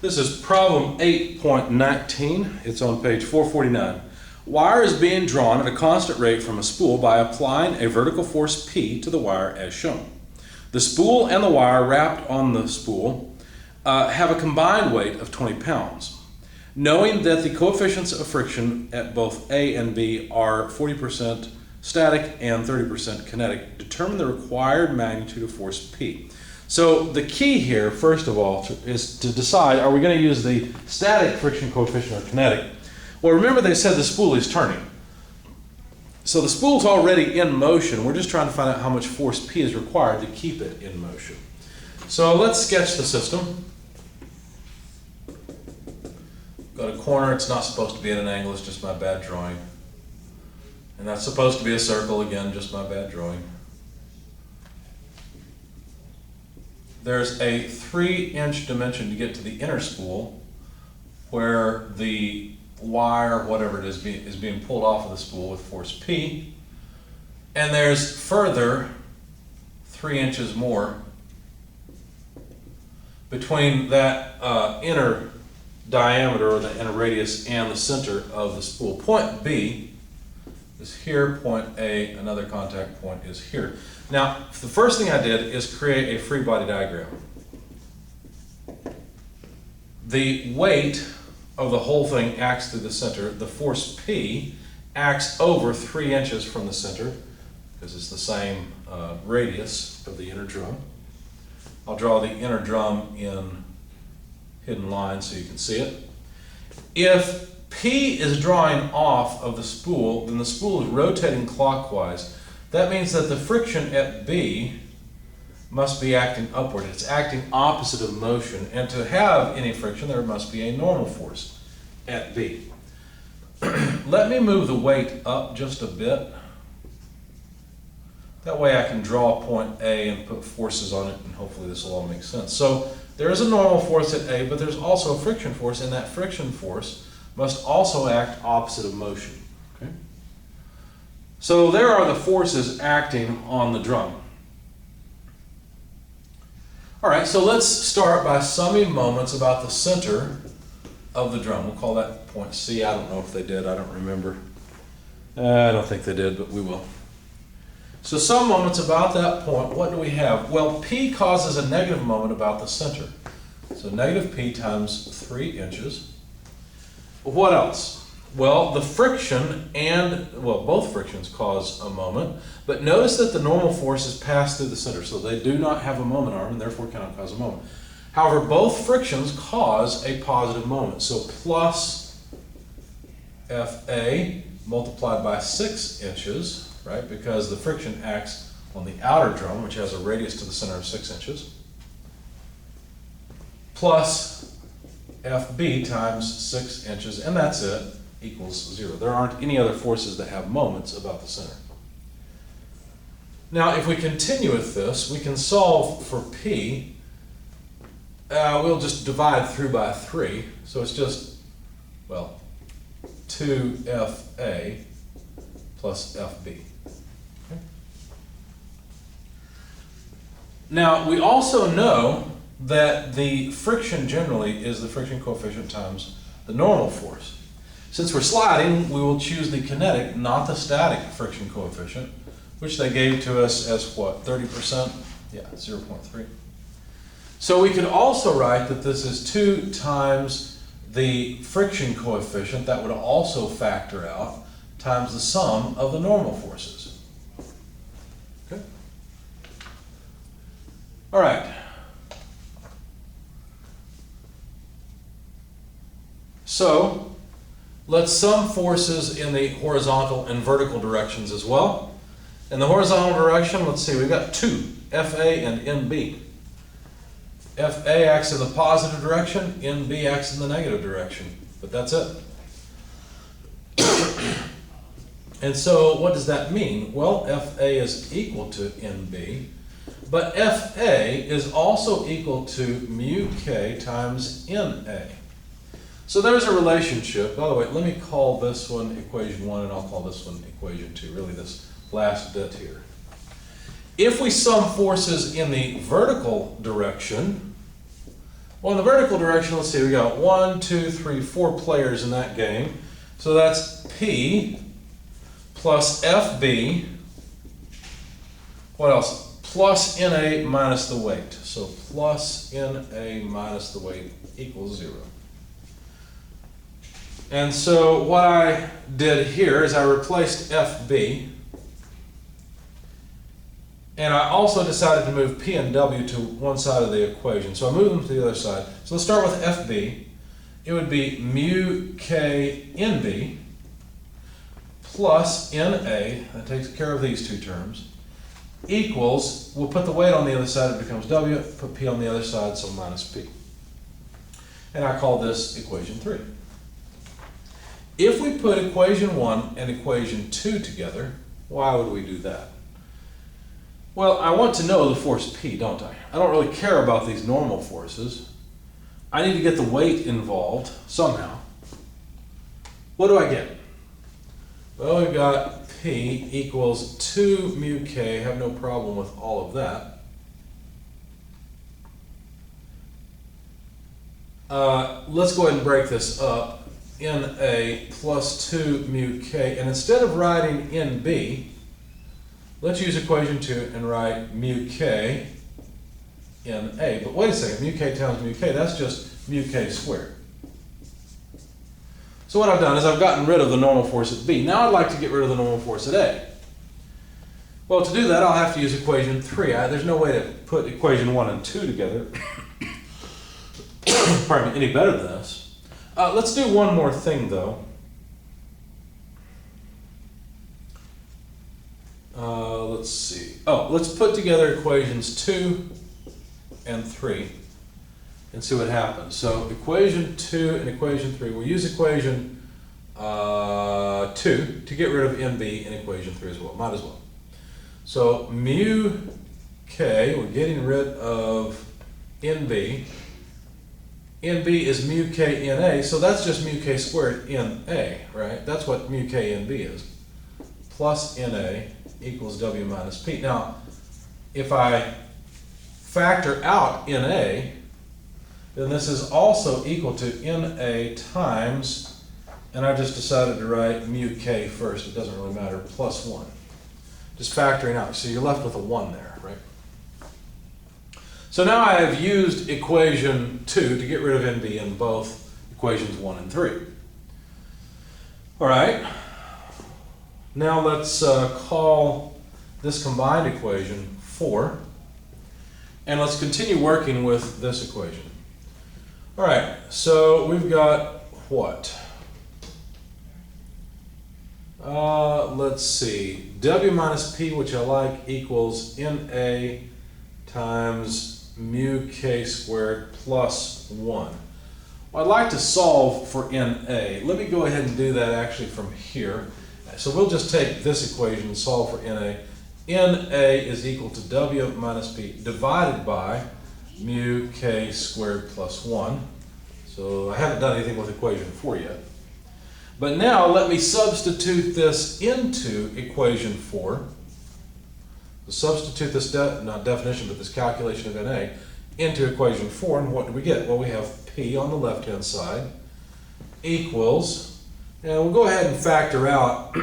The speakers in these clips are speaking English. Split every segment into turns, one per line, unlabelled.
This is problem 8.19. It's on page 449. Wire is being drawn at a constant rate from a spool by applying a vertical force P to the wire as shown. The spool and the wire wrapped on the spool have a combined weight of 20 pounds. Knowing that the coefficients of friction at both A and B are 40% static and 30% kinetic, determine the required magnitude of force P. So the key here, first of all, is to decide, are we going to use the static friction coefficient or kinetic? Well, remember they said the spool is turning. So the spool's already in motion. We're just trying to find out how much force P is required to keep it in motion. So let's sketch the system. Got a corner. It's not supposed to be at an angle. It's just my bad drawing. And that's supposed to be a circle. Again, just my bad drawing. There's a 3-inch dimension to get to the inner spool where the wire, whatever it is being pulled off of the spool with force P. And there's further 3 inches more between that inner diameter or the inner radius and the center of the spool. Point B is here, point A, another contact point is here. Now, the first thing I did is create a free body diagram. The weight of the whole thing acts through the center. The force P acts over 3 inches from the center because it's the same radius of the inner drum. I'll draw the inner drum in hidden lines so you can see it. If P is drawing off of the spool, then the spool is rotating clockwise. That means that the friction at B must be acting upward. It's acting opposite of motion. And to have any friction, there must be a normal force at B. Let me move the weight up just a bit. That way I can draw point A and put forces on it, and hopefully this will all make sense. So there is a normal force at A, but there's also a friction force, and that friction force must also act opposite of motion. Okay? So there are the forces acting on the drum. All right, so let's start by summing moments about the center of the drum. We'll call that point C. I don't know if they did. I don't remember. I don't think they did, but we will. So some moments about that point, what do we have? Well, P causes a negative moment about the center. So negative P times 3 inches. What else? Well, the friction both frictions cause a moment, but notice that the normal forces pass through the center, so they do not have a moment arm and therefore cannot cause a moment. However, both frictions cause a positive moment, so plus Fa multiplied by 6 inches, right, because the friction acts on the outer drum, which has a radius to the center of 6 inches, plus Fb times 6 inches, and that's it, equals 0. There aren't any other forces that have moments about the center. Now, if we continue with this, we can solve for P. We'll just divide through by 3. So it's just, well, 2Fa plus Fb. Okay. Now, we also know that the friction generally is the friction coefficient times the normal force. Since we're sliding, we will choose the kinetic, not the static friction coefficient, which they gave to us as what, 30%? Yeah, 0.3. So we could also write that this is 2 times the friction coefficient, that would also factor out, times the sum of the normal forces. Okay? All right. So let's sum forces in the horizontal and vertical directions as well. In the horizontal direction, let's see, we've got 2, Fa and Nb. Fa acts in the positive direction, Nb acts in the negative direction, but that's it. And so what does that mean? Well, Fa is equal to Nb, but Fa is also equal to mu k times Na. So there's a relationship. By the way, let me call this one equation 1 and I'll call this one equation 2, really this last bit here. If we sum forces in the vertical direction, Well, in the vertical direction, let's see, we got 1, 2, 3, 4 players in that game. So that's P plus FB. What else? Plus NA minus the weight. So plus NA minus the weight equals 0. And so what I did here is I replaced FB. And I also decided to move P and W to one side of the equation. So I moved them to the other side. So let's start with FB. It would be mu K NB plus NA, that takes care of these two terms, equals, we'll put the weight on the other side, it becomes W, put P on the other side, so minus P. And I call this equation 3. If we put equation 1 and equation 2 together, why would we do that? Well, I want to know the force P, don't I? I don't really care about these normal forces. I need to get the weight involved somehow. What do I get? Well, we've got P equals 2 mu K, have no problem with all of that. Let's go ahead and break this up. NA plus 2 mu K, and instead of writing NB, let's use equation 2 and write mu K NA. But wait a second, mu K times mu K, that's just mu K squared. So what I've done is I've gotten rid of the normal force at B. Now I'd like to get rid of the normal force at A. Well, to do that, I'll have to use equation 3. There's no way to put equation 1 and 2 together. Pardon me, any better than this. Let's do one more thing, though. Let's see. Oh, let's put together equations 2 and 3 and see what happens. So equation 2 and equation 3. We'll use equation 2 to get rid of NB in equation 3 as well. Might as well. So mu K, we're getting rid of NB. NB is mu K NA, so that's just mu K squared NA, right? That's what mu K NB is. Plus NA equals W minus P. Now, if I factor out NA, then this is also equal to NA times, and I just decided to write mu K first, it doesn't really matter, plus 1. Just factoring out, so you're left with a 1 there, right? So now I have used equation 2 to get rid of NB in both equations 1 and 3. All right, now let's call this combined equation 4, and let's continue working with this equation. All right, so we've got what? Let's see, W minus P, which I like, equals NA times mu K squared plus 1. Well, I'd like to solve for NA. Let me go ahead and do that actually from here. So we'll just take this equation and solve for NA. NA is equal to W minus P divided by mu K squared plus 1. So I haven't done anything with equation 4 yet. But now let me substitute this into equation 4. So substitute this, not definition, but this calculation of NA into equation 4, and what do we get? Well, we have P on the left-hand side equals, and we'll go ahead and factor out,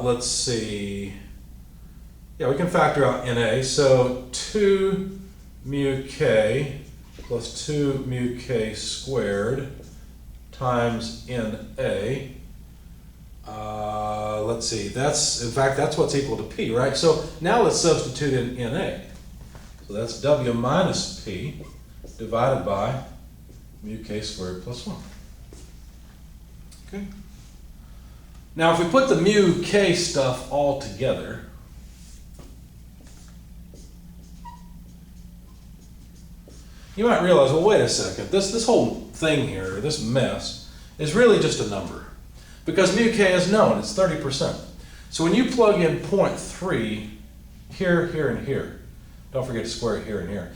let's see, yeah, we can factor out NA, so 2 mu K plus 2 mu K squared times NA. Let's see, that's, in fact, that's what's equal to P, right? So now let's substitute in NA. So that's W minus P divided by mu K squared plus 1. Okay. Now if we put the mu K stuff all together, you might realize, well, wait a second, this whole thing here, this mess, is really just a number. Because mu K is known, it's 30%. So when you plug in 0.3 here, here, and here, don't forget to square it here and here,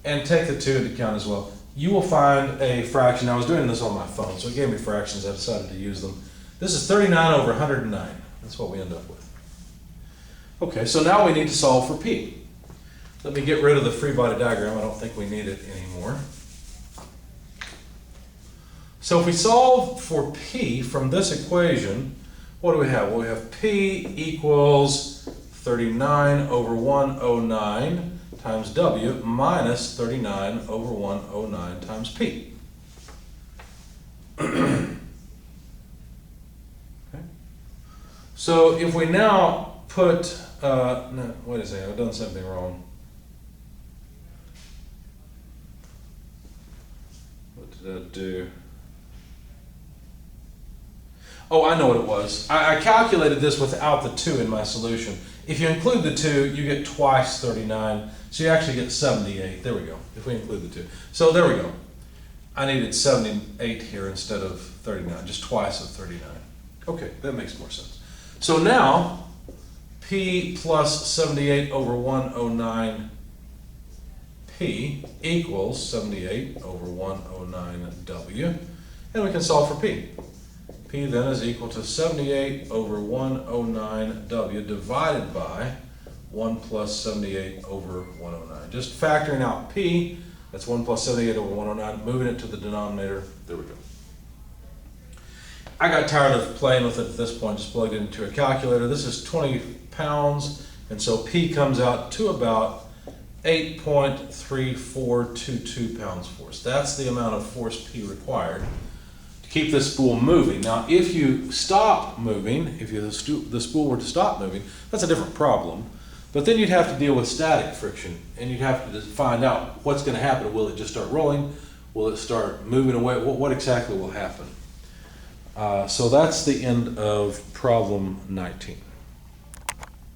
and take the 2 into account as well, you will find a fraction. I was doing this on my phone, so it gave me fractions, I decided to use them. This is 39 over 109. That's what we end up with. Okay, so now we need to solve for P. Let me get rid of the free body diagram. I don't think we need it anymore. So if we solve for P from this equation, what do we have? Well, we have P equals 39 over 109 times W minus 39 over 109 times P. Okay. So if we now put, no, wait a second, I've done something wrong. What did I do? Oh, I know what it was. I calculated this without the 2 in my solution. If you include the 2, you get twice 39, so you actually get 78. There we go, if we include the 2. So there we go. I needed 78 here instead of 39, just twice of 39. Okay, that makes more sense. So now, P plus 78 over 109 P equals 78 over 109 W, and we can solve for P. P then is equal to 78 over 109 W divided by 1 plus 78 over 109. Just factoring out P, that's 1 plus 78 over 109, moving it to the denominator. There we go. I got tired of playing with it at this point, just plugged it into a calculator. This is 20 pounds, and so P comes out to about 8.3422 pounds force. That's the amount of force P required to keep this spool moving. Now, if you stop moving, if the spool were to stop moving, that's a different problem. But then you'd have to deal with static friction, and you'd have to find out what's going to happen. Will it just start rolling? Will it start moving away? What exactly will happen? So that's the end of problem 19.